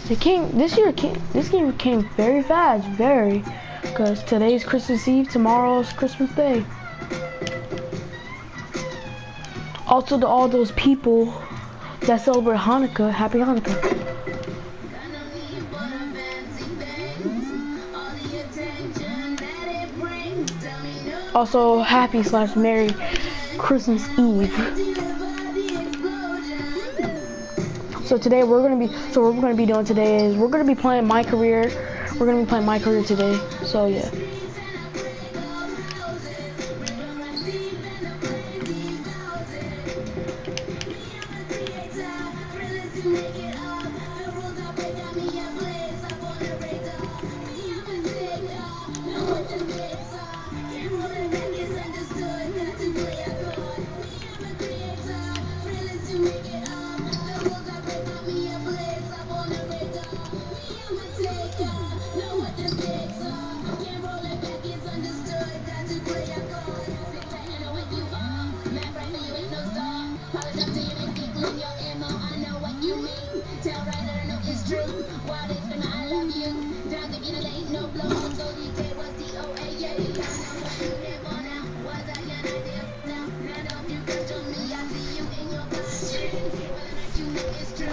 This game came very fast, because today's Christmas Eve, tomorrow's Christmas Day. Also to all those people that celebrate Hanukkah, happy Hanukkah. Also, happy/Merry Christmas Eve. So today what we're gonna be doing today is we're gonna be playing my career. We're gonna be playing my career today. So yeah.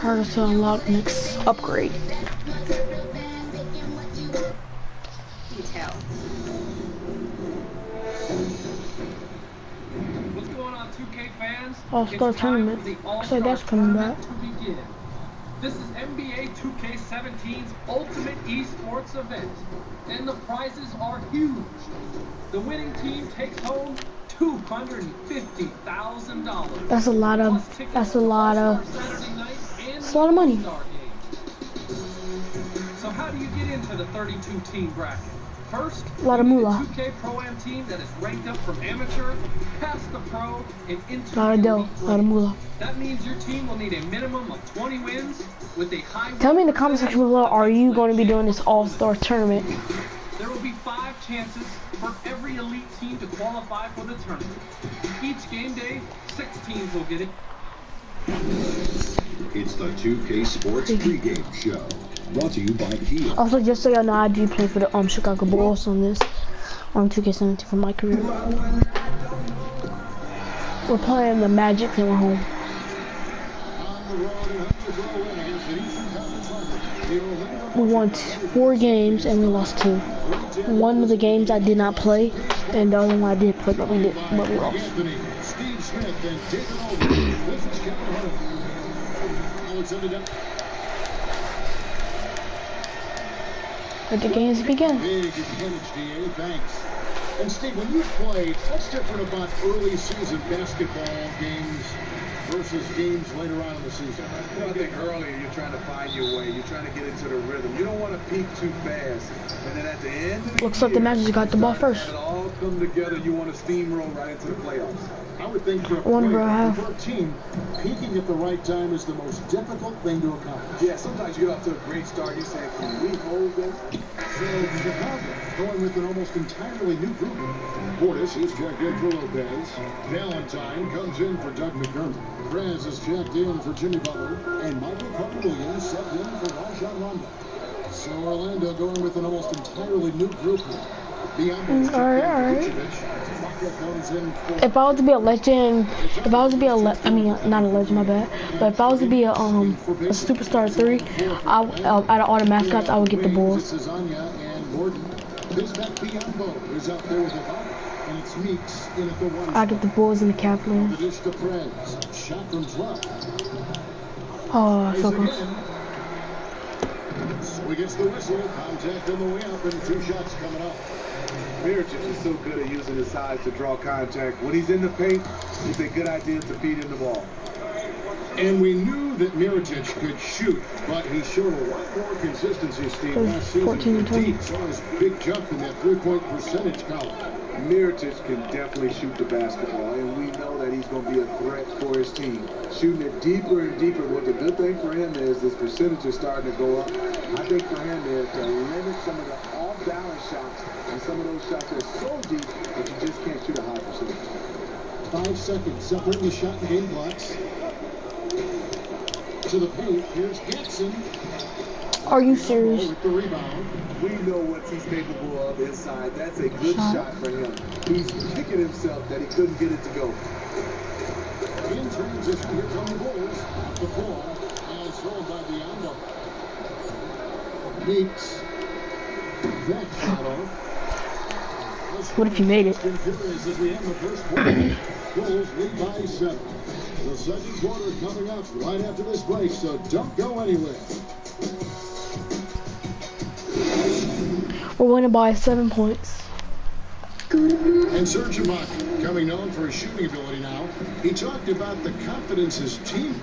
Hardest to unlock next upgrade. What's going on, 2K fans? All-Star Tournament. Looks like that's coming back. This is NBA 2K17's ultimate esports event, and the prizes are huge. The winning team takes home $250,000. That's a lot of money. So how do you get into the 32-team bracket? First, a lot of moolah. 2K Pro-Am team that is ranked up from amateur, past the pro, and into a lot of dough, a lot of moolah. That means your team will need a minimum of 20 wins with a high. Tell me in the comment section below, are you going to be doing this All-Star Tournament? There will be 5 chances for every elite team to qualify for the tournament. Each game day, 6 teams will get it. It's the 2K Sports pregame show, brought to you by Kia. Also, just so y'all know, I do play for the Chicago Bulls on this 2K17 for my career. We're playing the Magic and we're home. We won 4 games and we lost 2. One of the games I did not play, and the other one I did play, but we lost. Let the games begin. Big advantage, DA. Thanks. And Steve, when you played, what's different about early season basketball games versus games later on in the season? Well, I think earlier you're trying to find your way. You're trying to get into the rhythm. You don't want to peak too fast. And then at the end of the looks like the Magic got the ball first. It all come together. You want to steamroll right into the playoffs. I would think for a team, peaking at the right time is the most difficult thing to accomplish. Yeah, sometimes you get off to a great start. You say, can we hold this? So Chicago going with an almost entirely new group. Portis is checked in for Lopez. Valentine comes in for Doug McDermott. Perez is checked in for Jimmy Butler. And Michael Carter-Williams set in for Rajon Rondo. So Orlando going with an almost entirely new group here. Alright. If I was to be a legend, not a legend, my bad. But if I was to be a superstar 3, out of all the mascots, I would get the Bulls. I get the Bulls and the Cavaliers. Oh, so close. So he gets the whistle, contact on the way up, and 2 shots coming up. Mirotic is so good at using his size to draw contact. When he's in the paint, it's a good idea to feed him the ball. And we knew that Mirotic could shoot, but he showed a lot more consistency, Steve, last season. 14 to 20. Saw his big jump in that 3-point percentage column. Mirotic can definitely shoot the basketball, and we know that he's going to be a threat for his team. Shooting it deeper and deeper. What the good thing for him is his percentage is starting to go up. I think for him is to limit some of the off-balance shots, and some of those shots are so deep that you just can't shoot a high percentage. 5 seconds separating the shot and game blocks. to the paint. Here's Getson. Are you serious? With the rebound. We know what he's capable of inside. That's a good shot for him. He's kicking himself that he couldn't get it to go. In transition, here come the Bulls. Off the ball. And thrown by Biondo. Meeks. That shot off. What if you made it? As we end the first quarter. Bulls lead by 7. The second quarter coming up right after this break, so don't go anywhere. We're winning by 7 points. And Serge Ibaka, coming known for his shooting ability now, he talked about the confidence his team.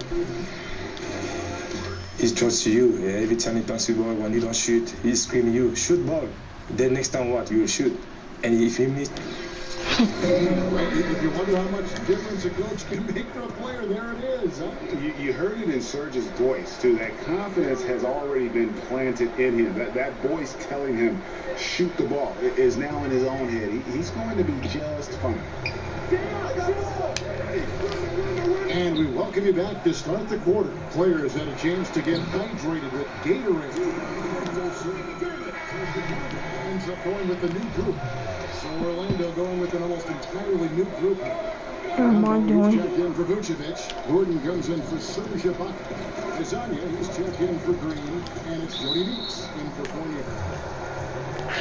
He trusts you. Every time he passes the ball, when you don't shoot, he's screaming you, shoot ball. Then next time what? You will shoot. And if he misses... If you wonder how much difference a coach can make for a player, there it is. Huh? You heard it in Serge's voice, too. That confidence has already been planted in him. That voice telling him, shoot the ball, is now in his own head. He's going to be just fine. And we welcome you back to start the quarter. Players had a chance to get hydrated with Gatorade. Ends up going with the new group. So Orlando going with an almost entirely new group. What am I doing? Checked in for Vucevic. Gordon comes in for Serge Ibaka. Desanya, he's checked in for Green. And it's Jody Meeks in for Fournier.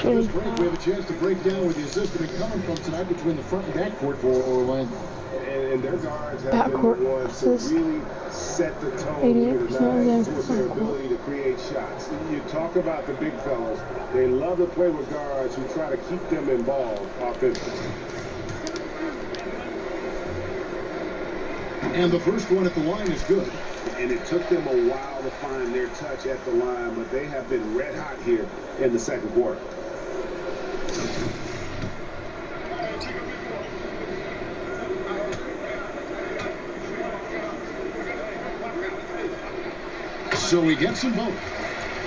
This break, we have a chance to break down with the assistant coming from tonight between the front and backcourt for Orlando. And their guards have been the ones to really set the tone here tonight with their ability to create shots. You talk about the big fellas. They love to play with guards who try to keep them involved offensively. And the first one at the line is good. And it took them a while to find their touch at the line, but they have been red hot here in the second quarter. So we get some both.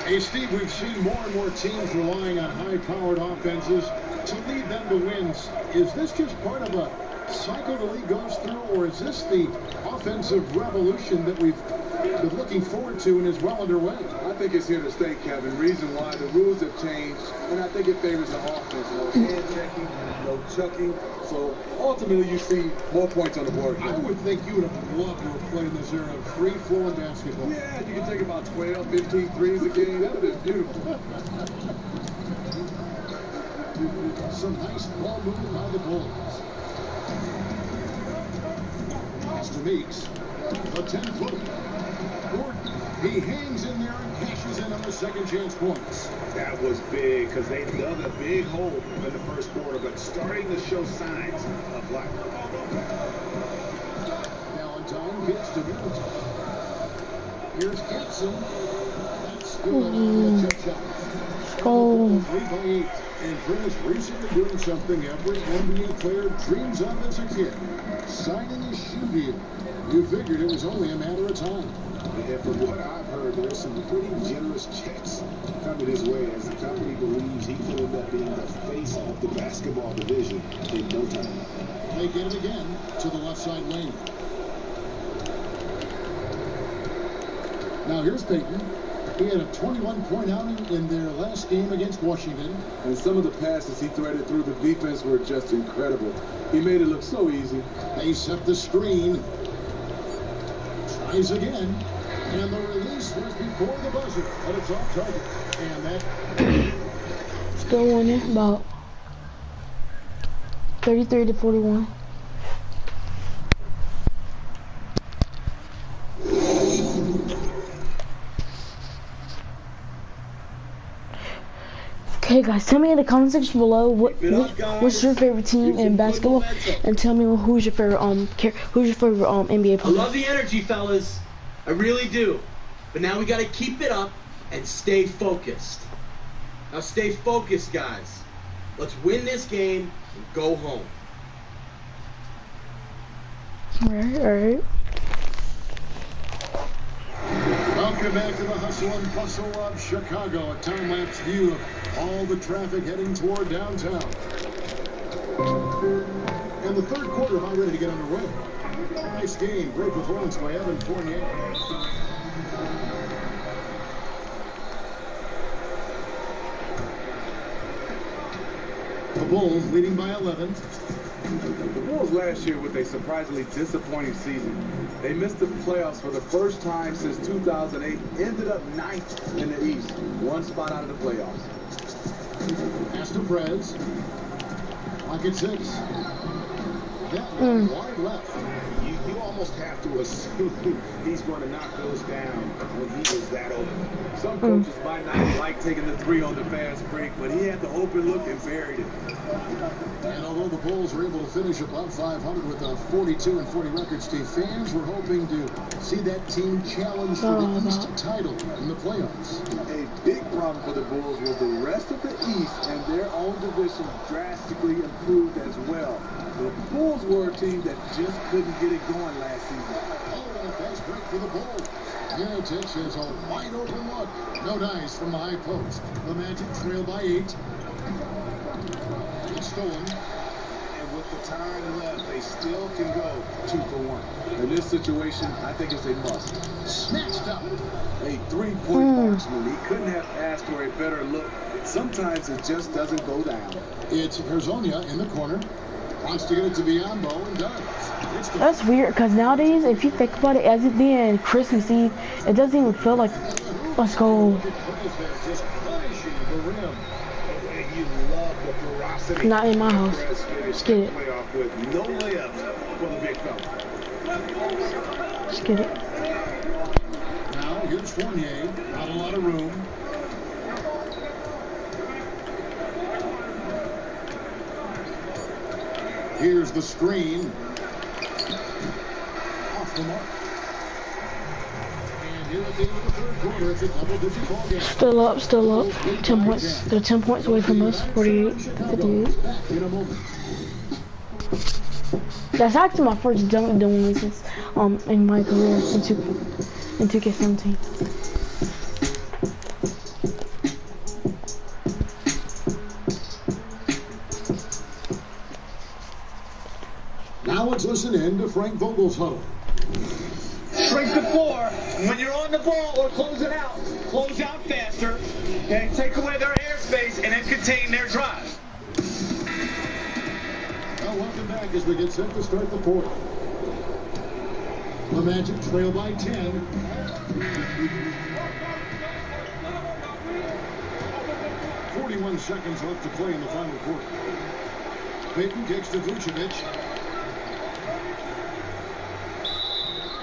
Hey, Steve, we've seen more and more teams relying on high-powered offenses to lead them to wins. Is this just part of a cycle the league goes through, or is this the offensive revolution that we've been looking forward to and is well underway? I think it's here to stay, Kevin. Reason why the rules have changed, and I think it favors the offense. No hand checking, no chucking. So ultimately, you see more points on the board. I would think you would have loved to have played in this era of free-flowing basketball. Yeah, you can take about 12, 15 threes a game. That would have been beautiful. Some nice ball movement by the Bulls. Mr. Meeks, the 10-footer. Gordon, he hangs in there and cashes in on the second chance points. That was big because they dug a big hole in the first quarter, but starting to show signs of life. Valentine gets to Middleton. Here's Getson. That's good on the chip shot. Oh. 3 by 8. And Chris recently doing something every NBA player dreams of as a kid. Signing a shoe deal. You figured it was only a matter of time. And from what I've heard, there's some pretty generous checks coming his way as the company believes he could end up being the face of the basketball division in no time. They get it again to the left side lane. Now here's Payton. He had a 21-point outing in their last game against Washington. And some of the passes he threaded through the defense were just incredible. He made it look so easy. They set the screen. Tries again. And the release was before the buzzer, but it's off target. And that... Still winning about 33-41. Okay, guys, tell me in the comment section below what's your favorite team in basketball, and tell me who's your favorite NBA player. I love the energy, fellas. I really do. But now we got to keep it up and stay focused. Now stay focused, guys. Let's win this game and go home. All right. Welcome back to the hustle and bustle of Chicago. A time-lapse view of all the traffic heading toward downtown. And the third quarter about ready to get underway. Nice game. Great performance by Evan Fournier. Bulls leading by 11. The Bulls last year with a surprisingly disappointing season. They missed the playoffs for the first time since 2008, ended up 9th in the East, one spot out of the playoffs. Pass to Prez. Clock at 6. Wide left. You almost have to assume he's going to knock those down when he is that open. Some coaches might not like taking the 3 on the fast break, but he had the open look and buried it. And although the Bulls were able to finish above 500 with a 42-40 record, Steve, fans were hoping to see that team challenge for the East title in the playoffs. A big problem for the Bulls was the rest of the East and their own division drastically improved as well. The Bulls were a team that just couldn't get it going last season. Oh, fast break for the Bulls. Mirotic has a wide open look. No dice from the high post. The Magic trail by 8. It's stolen. And with the time left, they still can go 2 for 1. In this situation, I think it's a must. Snatched up. A 3-point marksman. He couldn't have asked for a better look. Sometimes it just doesn't go down. It's Hezonja in the corner. Wants to get it to Biyombo and does. That's weird, because nowadays, if you think about it, as it being Christmas Eve, it doesn't even feel like, let's go. Not in my house. Let's get it. No layups for the big fella. Let's get it. Now, here's Fournier. Not a lot of room. Here's the screen. Off the mark. And here at the end of the third quarter, it's a double-digit ball game. Still up. 10 points. They're 10 points away from us. 48-58. In a moment. That's actually my first dunk doing since in my career in 2K17. Now let's listen in to Frank Vogel's huddle. Shrink the floor. When you're on the ball or closing out, close out faster and take away their airspace and then contain their drive. Well, welcome back as we get set to start the fourth. The Magic trail by 10. .41 seconds left to play in the final quarter. Payton takes to Vucevic.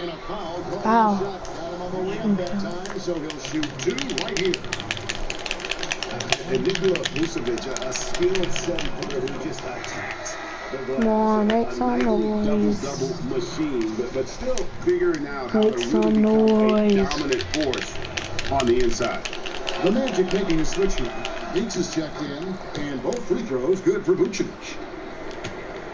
And a foul. Wow. Got him on the layup that time, so he'll shoot 2 right here. And Nikola Vucevic, a skilled 7-footer who just attacked. Come on, make some noise. Double machine, but still figuring out how Make to some really become a noise. dominant force on the inside. The Magic making a switch now. Beats is checked in, and both free throws good for Vucevic.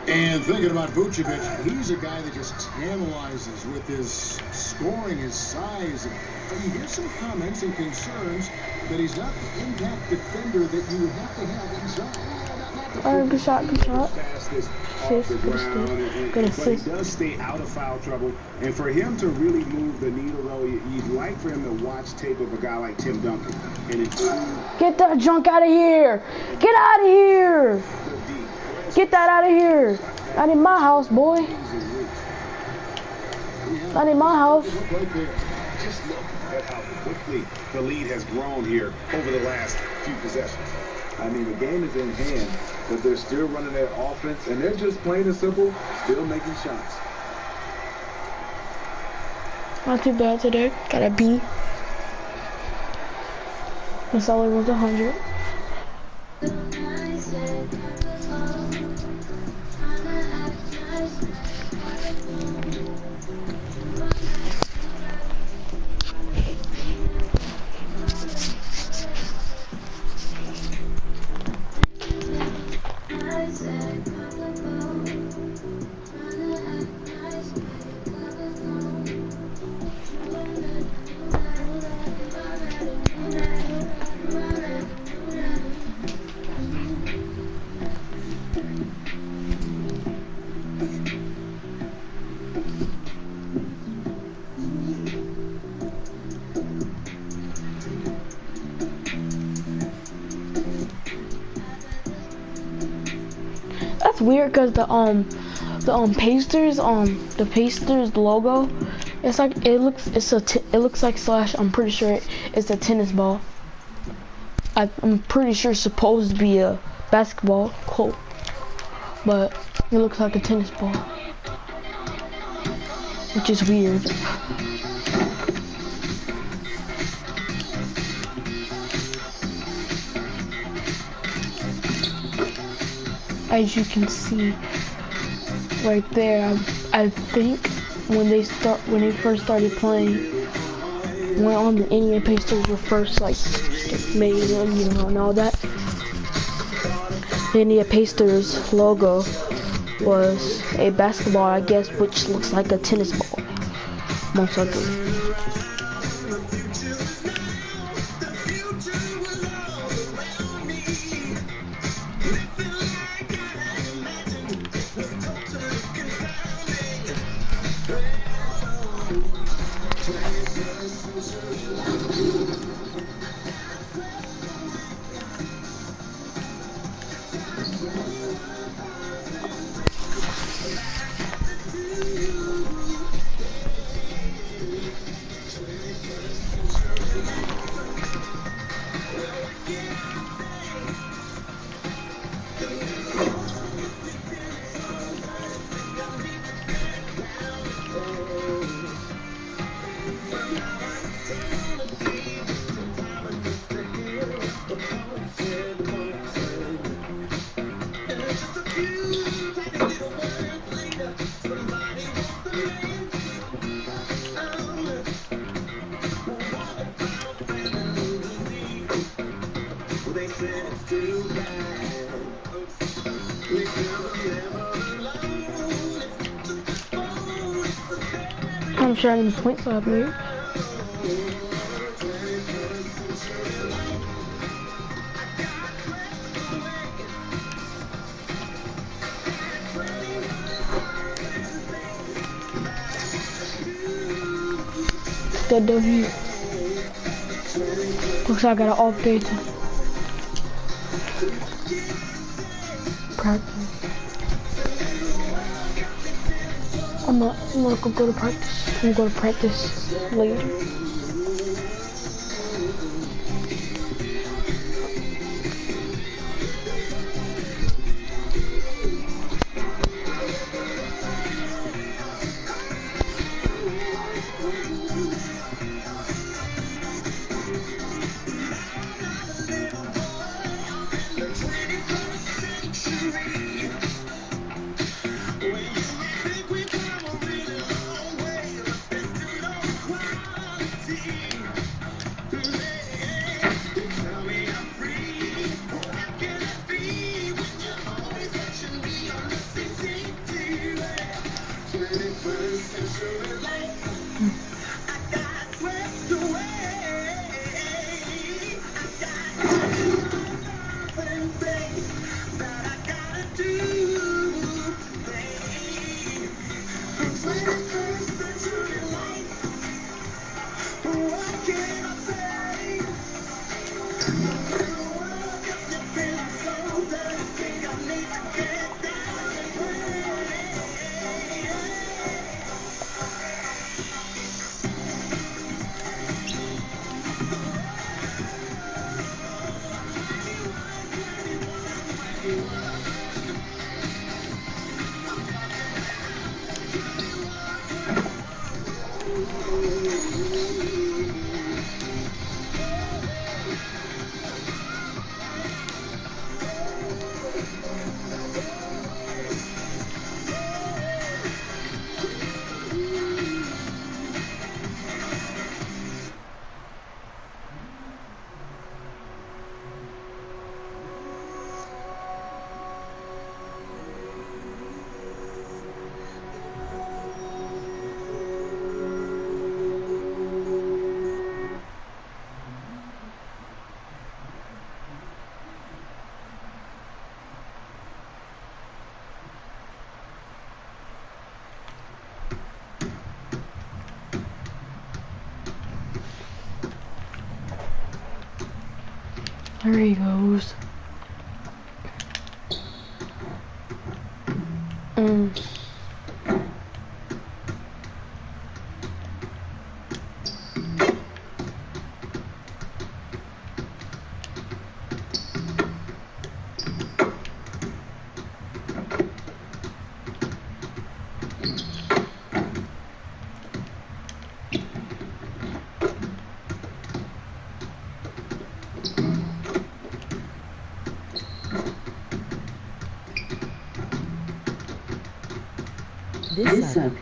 And thinking about Vucevic, he's a guy that just tantalizes with his scoring, his size. And you hear some comments and concerns that he's not the impact defender that you would have to have inside. Good shot, good shot. Fastest off Assist, the good ground, assist. Good but he assist. does stay out of foul trouble. And for him to really move the needle, though, you'd like for him to watch tape of a guy like Tim Duncan. And it's Get that junk out of here! Get out of here! Get that out of here! Not in my house, boy. Not in my house. just look at how quickly the lead has grown here over the last few possessions. I mean, the game is in hand, but they're still running their offense, and they're just plain and simple, still making shots. Not too bad today. Got a B. My salary was 100. weird because the Pacers the Pacers logo, it's like it looks like slash. I'm pretty sure it's a tennis ball. I'm pretty sure it's supposed to be a basketball court, but it looks like a tennis ball, which is weird. As you can see right there, I think when they first started playing, when the Indiana Pacers were first like made, and all that, the Indiana Pacers logo was a basketball, I guess, which looks like a tennis ball, most likely. I'm sure I'm points up here. Good W. Looks like I got an update. Practice. I'm gonna go to practice. I'm gonna go to practice later. There he goes. This suck.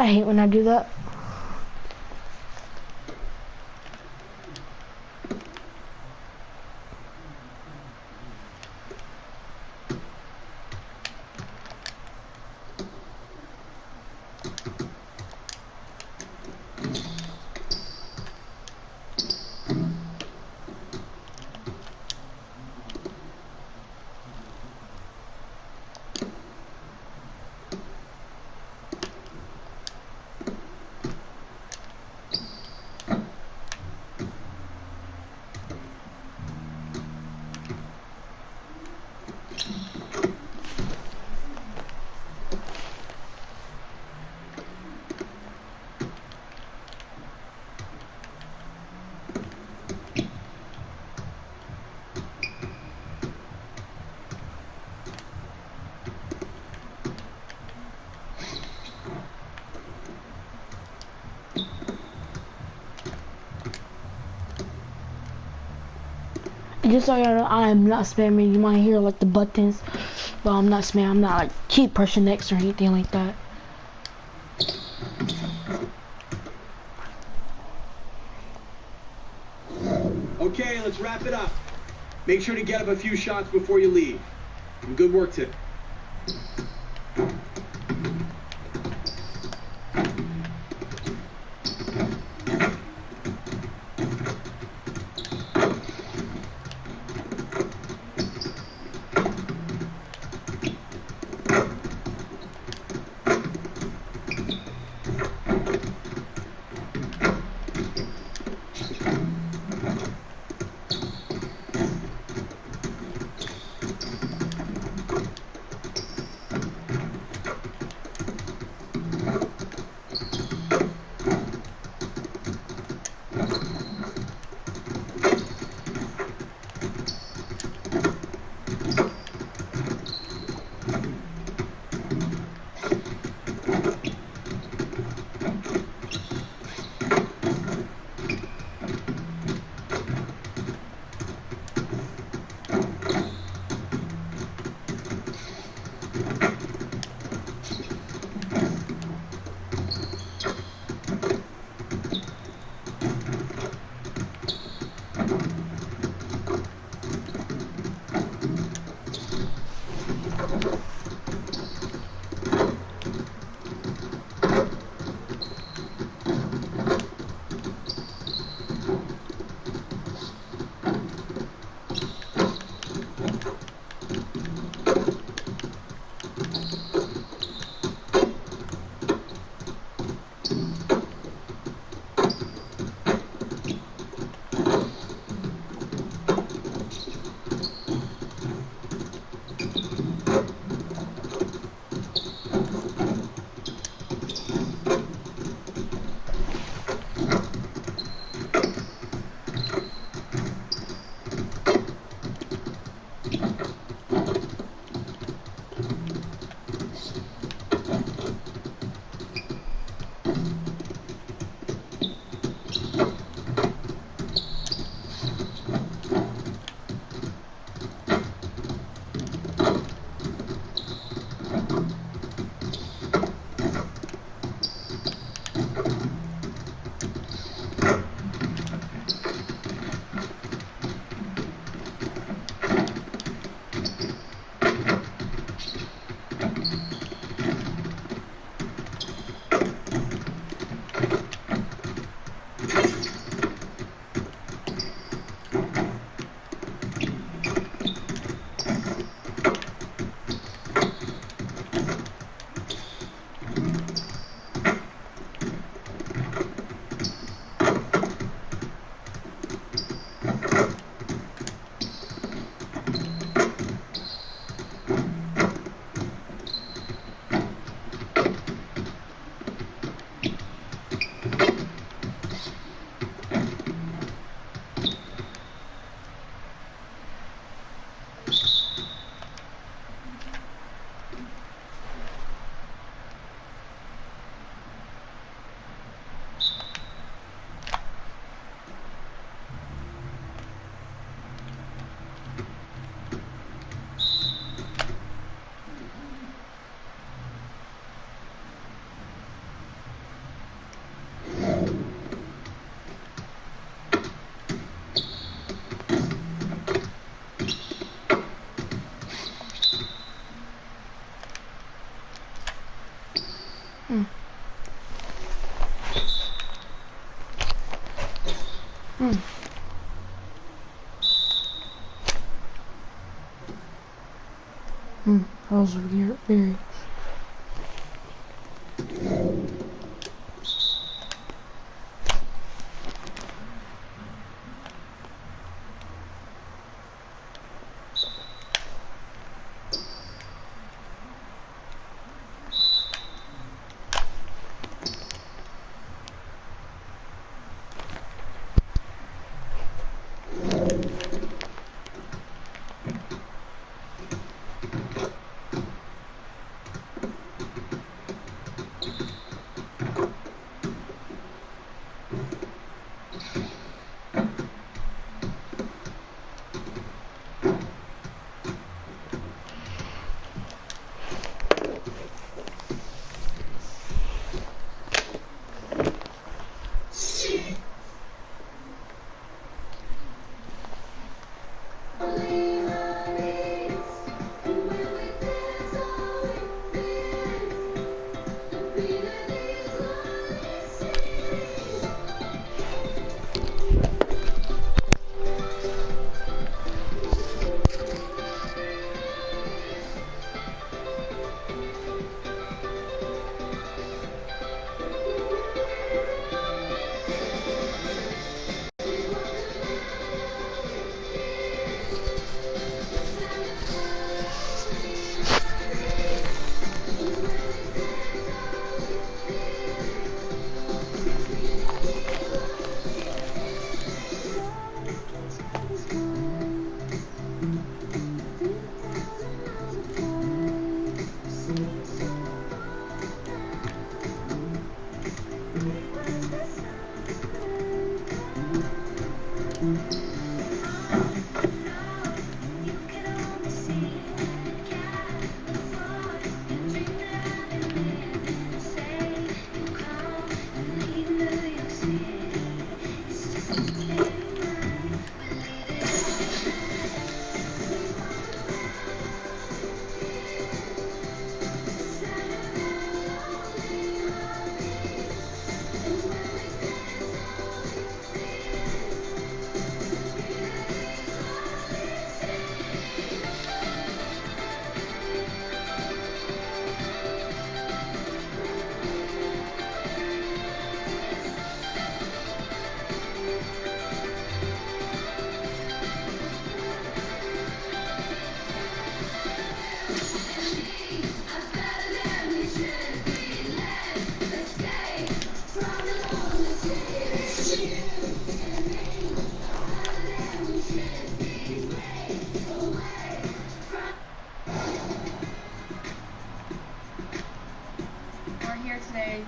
I hate when I do that. Just so you know, I am not spamming. You might hear like the buttons, but I'm not spamming. I'm not like keep pressing X or anything like that. Okay, let's wrap it up. Make sure to get up a few shots before you leave. And good work, Tim. That was very.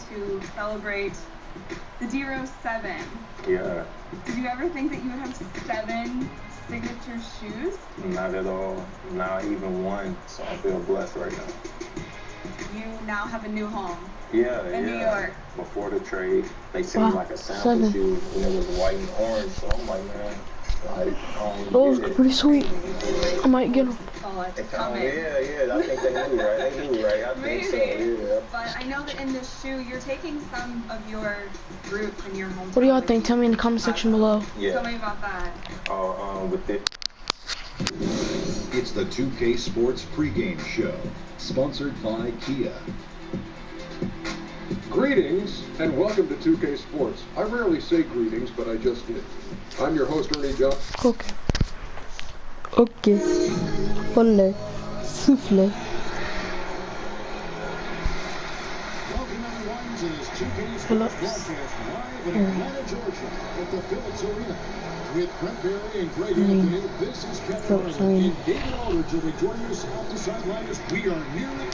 To celebrate the D-Rose 7. Yeah. Did you ever think that you would have 7 signature shoes? Not at all. Not even one. So I feel blessed right now. You now have a new home. Yeah, in New York. Before the trade, they sent me like a sample shoe, and it was white and orange. So I'm like, man, those are pretty sweet. I might get them. Oh, it's coming. Yeah. I think they knew, right? They knew, right? I think so, yeah. But I know that in this shoe, you're taking some of your roots in your hometown. What do y'all think? Tell me in the comment section below. Yeah. Tell me about that. With it. It's the 2K Sports pregame show, sponsored by Kia. Greetings and welcome to 2K Sports. I rarely say greetings, but I just did. I'm your host, Ernie John. Okay. Hola. Souffle. Welcome everyone to this 2K Sports broadcast live in Atlanta, Georgia at the Phillips Arena. With Brent Barry and Greg Anthony, this is Kevin Harlan, and David Aldridge will be joining us off the sideline as we are nearly...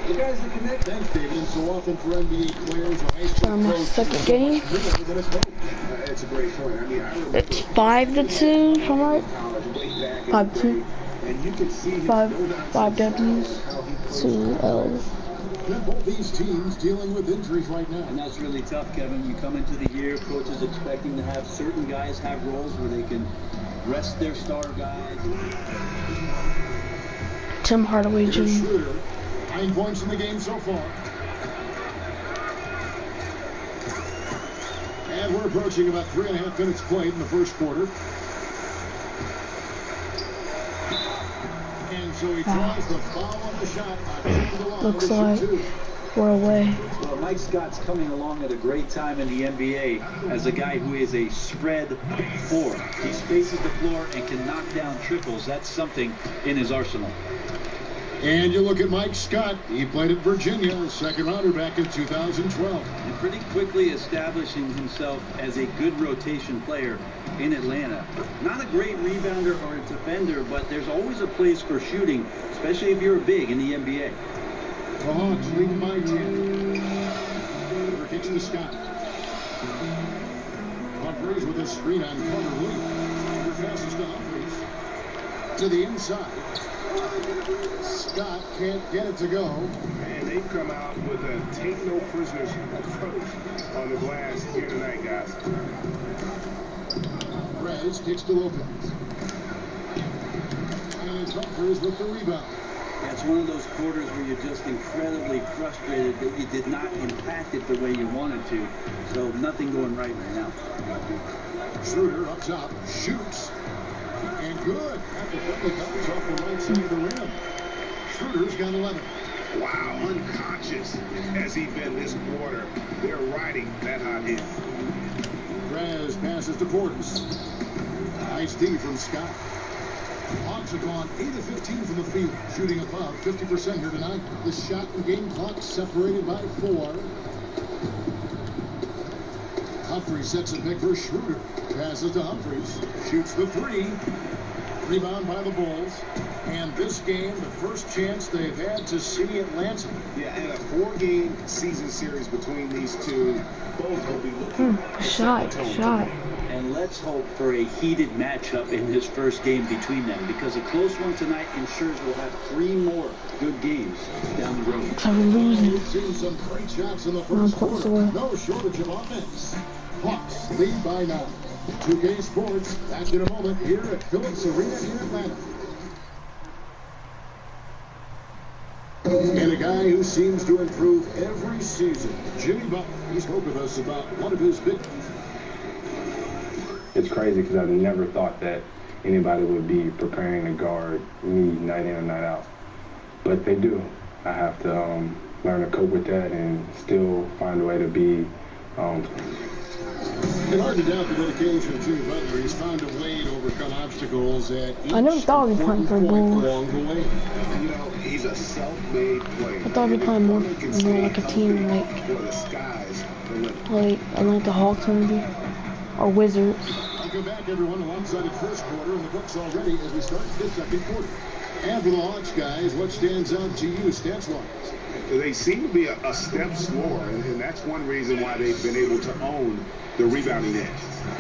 You guys are connected. Thanks, David. And so often for NBA players or high school my second game. It's a great point. I mean, it's 5-2, if I'm right. 5-2. 5 W's, 2 L's. Both these teams dealing with injuries right now. And that's really tough, Kevin. You come into the year, coaches expecting to have certain guys have roles where they can rest their star guys. Tim Hardaway Jr. 9 points in the game so far. And we're approaching about 3.5 minutes played in the first quarter. So he draws the foul on the shot. Looks like we're away. Well, Mike Scott's coming along at a great time in the NBA as a guy who is a spread four. He spaces the floor and can knock down triples. That's something in his arsenal. And you look at Mike Scott. He played at Virginia, a second rounder back in 2012. And pretty quickly establishing himself as a good rotation player in Atlanta. Not a great rebounder or a defender, but there's always a place for shooting, especially if you're a big in the NBA. The Hawks lead by 10. River kicks to Scott. Humphries with a screen on Carter Williams. Passes to Humphries. To the inside. Scott can't get it to go. And they come out with a take no prisoners approach on the glass here tonight, guys. Perez kicks to Lopez. And it's Humphries with the rebound. That's one of those quarters where you're just incredibly frustrated that you did not impact it the way you wanted to. So nothing going right now. Schroeder up top, shoots. And good. After the comes off the right side of the rim. Schroeder's got 11. Wow, unconscious has he been this quarter. They're riding that hot hit. Perez passes to Portis. Nice D from Scott. Hawks have gone 8 of 15 from the field, shooting above 50% here tonight. The shot and game clock separated by 4. Humphries sets a pick for Schroeder. Passes to Humphries. Shoots the 3. Rebound by the Bulls. And this game, the first chance they've had to see Atlanta. Yeah, and a 4-game season series between these two. Both will be looking Shot. And let's hope for a heated matchup in this first game between them, because a close one tonight ensures we'll have 3 more good games down the road. So we're losing. We've seen some great shots in the first quarter. No shortage of offense. Hawks lead by 9. 2K Sports back in a moment here at Phillips Arena in Atlanta. And a guy who seems to improve every season, Jimmy Butler. He spoke with us about one of his big. It's crazy because I never thought that anybody would be preparing to guard me night in and night out. But they do. I have to learn to cope with that and still find a way to be. It's hard to doubt the dedication of Jimmy Butler. He's found a way to overcome obstacles at each I never thought we'd play for Bulls. along the way. You know, he's a self-made player. I thought we'd play more like a team like Atlanta Hawks maybe, or Wizards. Welcome back, everyone. Alongside the first quarter in the books already as we start the second quarter. And for the Hawks guys, what stands out to you stats-wise? They seem to be a step slower, and that's one reason why they've been able to own the rebounding edge.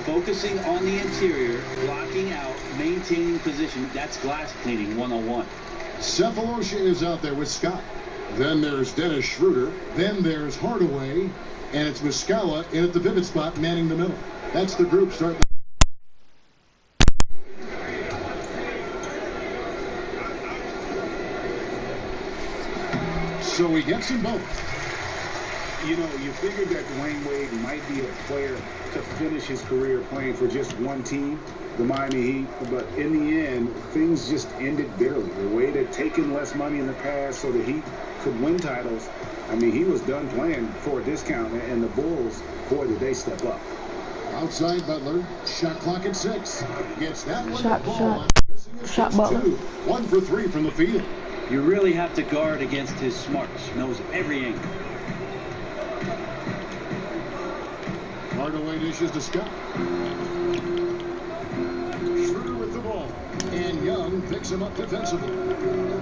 Focusing on the interior, blocking out, maintaining position, that's glass cleaning 101. Cephalosha is out there with Scott. Then there's Dennis Schroeder. Then there's Hardaway. And it's Muscala in at the pivot spot, manning the middle. That's the group starting. So we get some both. You know, you figured that Dwayne Wade might be a player to finish his career playing for just one team, the Miami Heat. But in the end, things just ended bitterly. The Wade had taken less money in the past so the Heat could win titles. I mean, he was done playing for a discount, and the Bulls, boy, did they step up. Outside Butler, shot clock at 6. Gets that one. Shot Butler. 1 for 3 from the field. You really have to guard against his smarts. Knows every angle. Hardaway dishes to Scott. Schroeder with the ball. And Young picks him up defensively.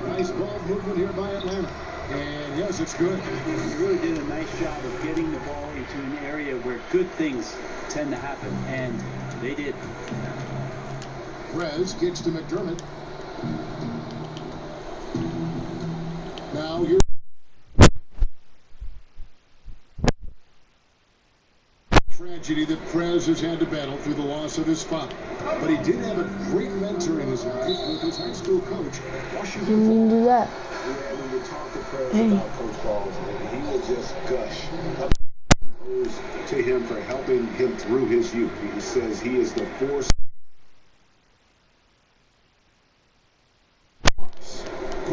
Nice ball movement here by Atlanta. And yes, it's good. He really did a nice job of getting the ball into an area where good things tend to happen. And they did. Perez kicks to McDermott. Now you're tragedy that Perez has had to battle through the loss of his father. But he did have a great mentor in his life with his high school coach. Didn't mean to do that. Yeah, when you talk to Perez about Coach Balls, he will just gush to him for helping him through his youth. He says he is the force.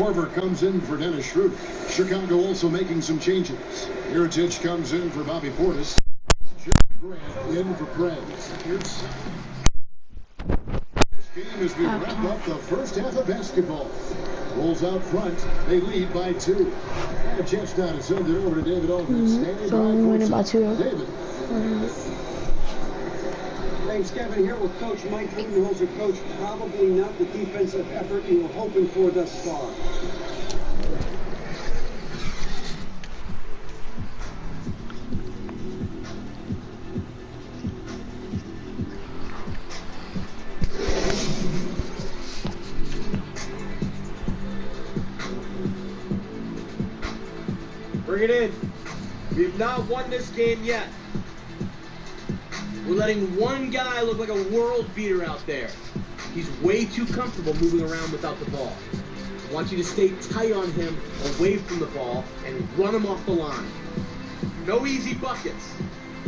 Korver comes in for Dennis Schroeder. Chicago also making some changes. Mirotic comes in for Bobby Portis. Jerry Grant in for Prez. This game as we wrap up the first half of basketball. Bulls out front. They lead by 2. And a chance now to send it over to David Aldridge. So we win by 2. David. Thanks, Kevin. Here with Coach Mike Budenholzer. Coach, probably not the defensive effort you were hoping for thus far. Bring it in. We've not won this game yet. We're letting one guy look like a world beater out there. He's way too comfortable moving around without the ball. I want you to stay tight on him, away from the ball, and run him off the line. No easy buckets.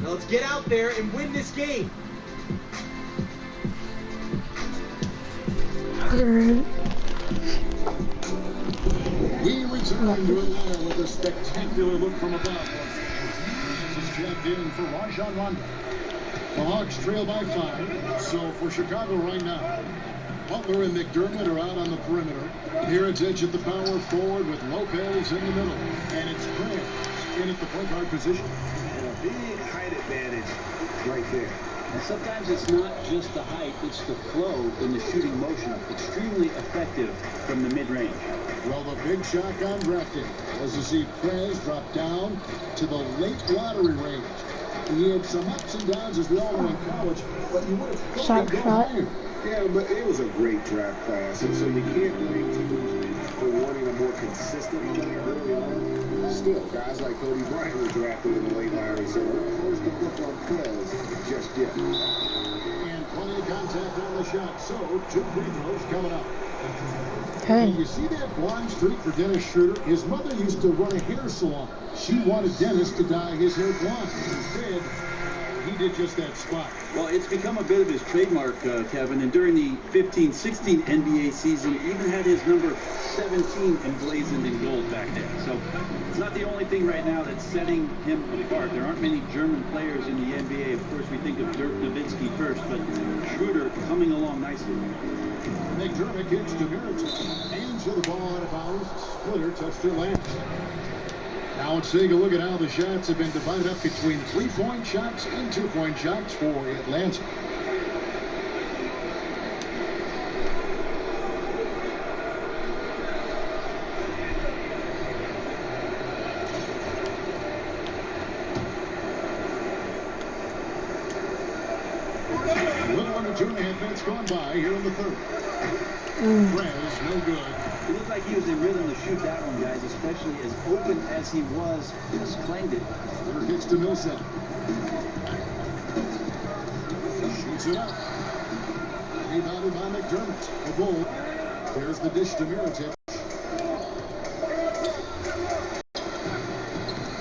Now let's get out there and win this game. We return to Atlanta with a spectacular look from above. This is jacked in for Rajon Rondo. The Hawks trail by 5. So for Chicago right now, Butler and McDermott are out on the perimeter. Mirotic at the power forward with Lopez in the middle. And it's Prez in at the point guard position. And a big height advantage right there. And sometimes it's not just the height, it's the flow in the shooting motion. Extremely effective from the mid-range. Well, the big shock on drafting was to see Prez drop down to the late lottery range. He had some ups and downs as we all know in college, but you would have thought he'd go higher. Yeah, but it was a great draft class, and so you can't blame teams for wanting a more consistent player early on. Still, guys like Cody Bryant were drafted in the late lottery, so we're not forced to look on Prez just yet. And plenty of contact on the shot, so 2 free throws coming up. Okay. And you see that blonde streak for Dennis Schroeder? His mother used to run a hair salon. She wanted Dennis to dye his hair blonde. Instead, he did just that spot. Well, it's become a bit of his trademark, Kevin, and during the 15-16 NBA season, even had his number 17 emblazoned in gold back then. So it's not the only thing right now that's setting him apart. There aren't many German players in the NBA. Of course, we think of Dirk Nowitzki first, but Schroeder coming along nicely. McDermott gets to Mirotic. Hands to the ball out of bounds. Splitter touched her leg. Now let's take a look at how the shots have been divided up between 3-point shots and 2-point shots for Atlanta. A little under 2.5 minutes gone by here in the third. Prez, no good. It looked like he was in rhythm to shoot that one, guys, especially as open as he was. He just claimed it. Porter gets to Millsap. Shoots it up. Rebounded by McDermott. The goal. There's the dish to Mirotic.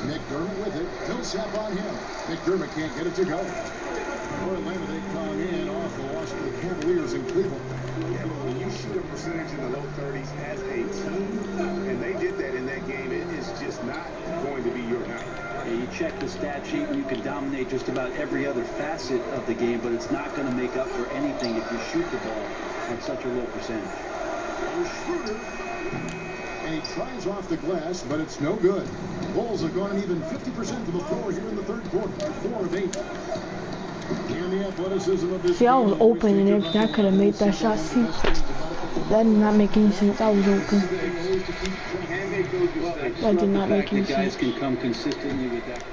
McDermott with it. Millsap on him. McDermott can't get it to go. For Atlanta, they come in off the loss to the Cavaliers in Cleveland. Yeah, but when you shoot a percentage in the low 30s as a team, and they did that in that game, it is just not going to be your night. Yeah, you check the stat sheet and you can dominate just about every other facet of the game, but it's not going to make up for anything if you shoot the ball at such a low percentage. Schroeder. And he tries off the glass, but it's no good. Bulls have gone even 50% to the floor here in the third quarter. 4 of 8. See, I was open and everything. I could have made that shot. See, that did not make any sense. I was open. That did not make any sense. Guys can come consistently with that.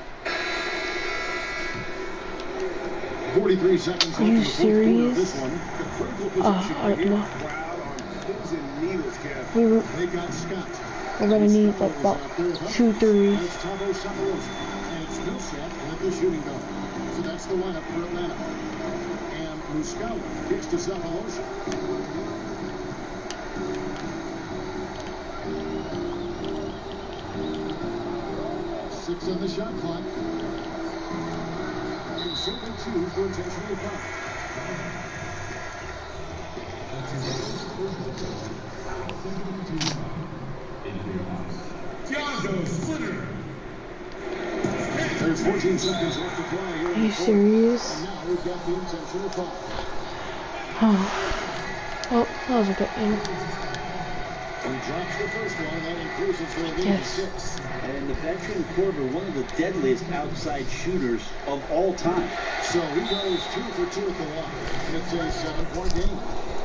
43 seconds. Are you serious? Alright, we're gonna need about 2 threes. And it's Millsap at the shooting guard. So that's the lineup for Atlanta. And Muscala kicks to Zapaloza. Six on the shot clock. And second 2 for intentional foul. Thiago Splitter. There's 14 seconds left to play here. Are you serious? And now we've got the intentional foul. Oh, that was a good aim. He drops the first one, and that increases their lead to 6. And the veteran Korver, one of the deadliest outside shooters of all time. So he goes 2 for 2 at the line, and it's a 7-point game.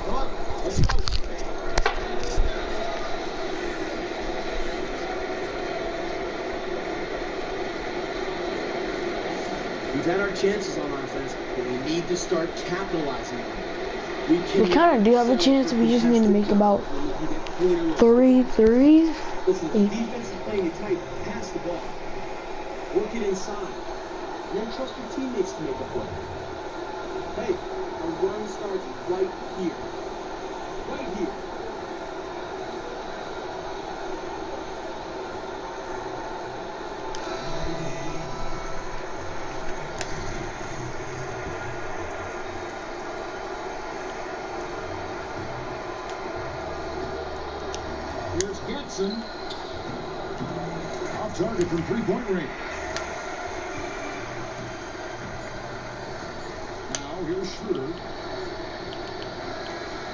Come on, let's go. We've had our chances on offense, but we need to start capitalizing on it. We kind of do have a chance. We just need to make about 3 threes. Listen, the defense is playing it tight. Pass the ball. Work it inside. And then trust your teammates to make a play. Hey, our run starts right here. Right here. Here's Getson. Off target from three-point range. Now here's Schroeder.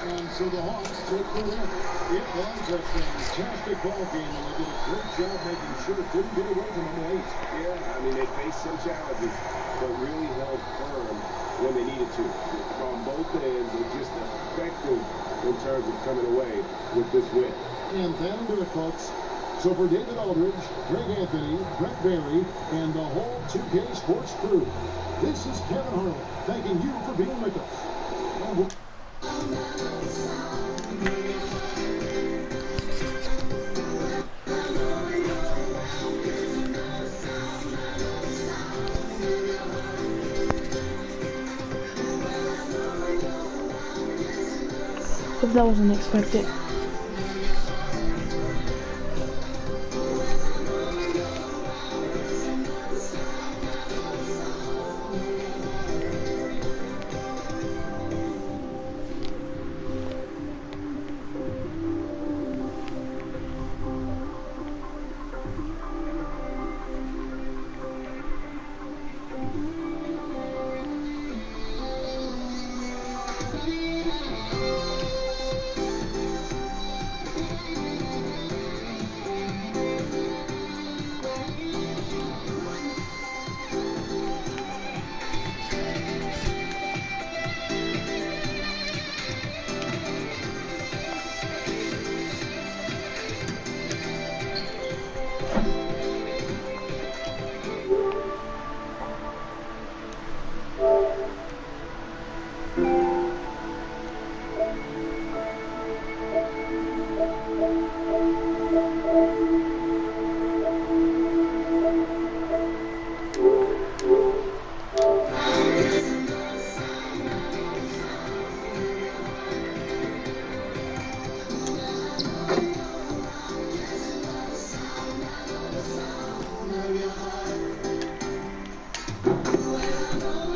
And so the Hawks take the win. It was a fantastic ball game, and they did a great job making sure it didn't get away from them late. Yeah, I mean, they faced some challenges, but really held firm when they needed to. On both ends, were just effective in terms of coming away with this win. And that'll do it, folks. So for David Aldridge, Greg Anthony, Brett Barry, and the whole 2K Sports crew, this is Kevin Harlan thanking you for being with us. Hope that wasn't expected.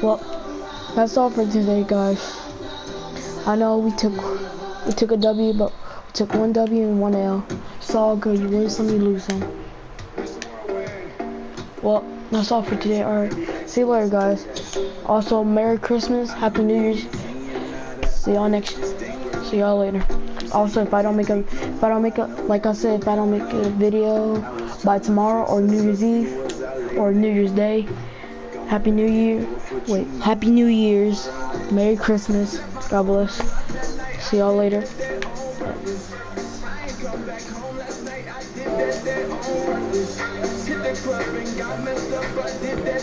Well, that's all for today, guys. I know we took a W, but we took 1 W and 1 L. It's all good. You win some, you lose some. Well, that's all for today. All right, see you later, guys. Also, Merry Christmas, Happy New Year's. See y'all later. Also, if I don't make a video by tomorrow or New Year's Eve or New Year's Day, Happy New Year. Wait, Happy New Year's. Merry Christmas. God bless. See y'all later. Hit the club and got messed up, but did that.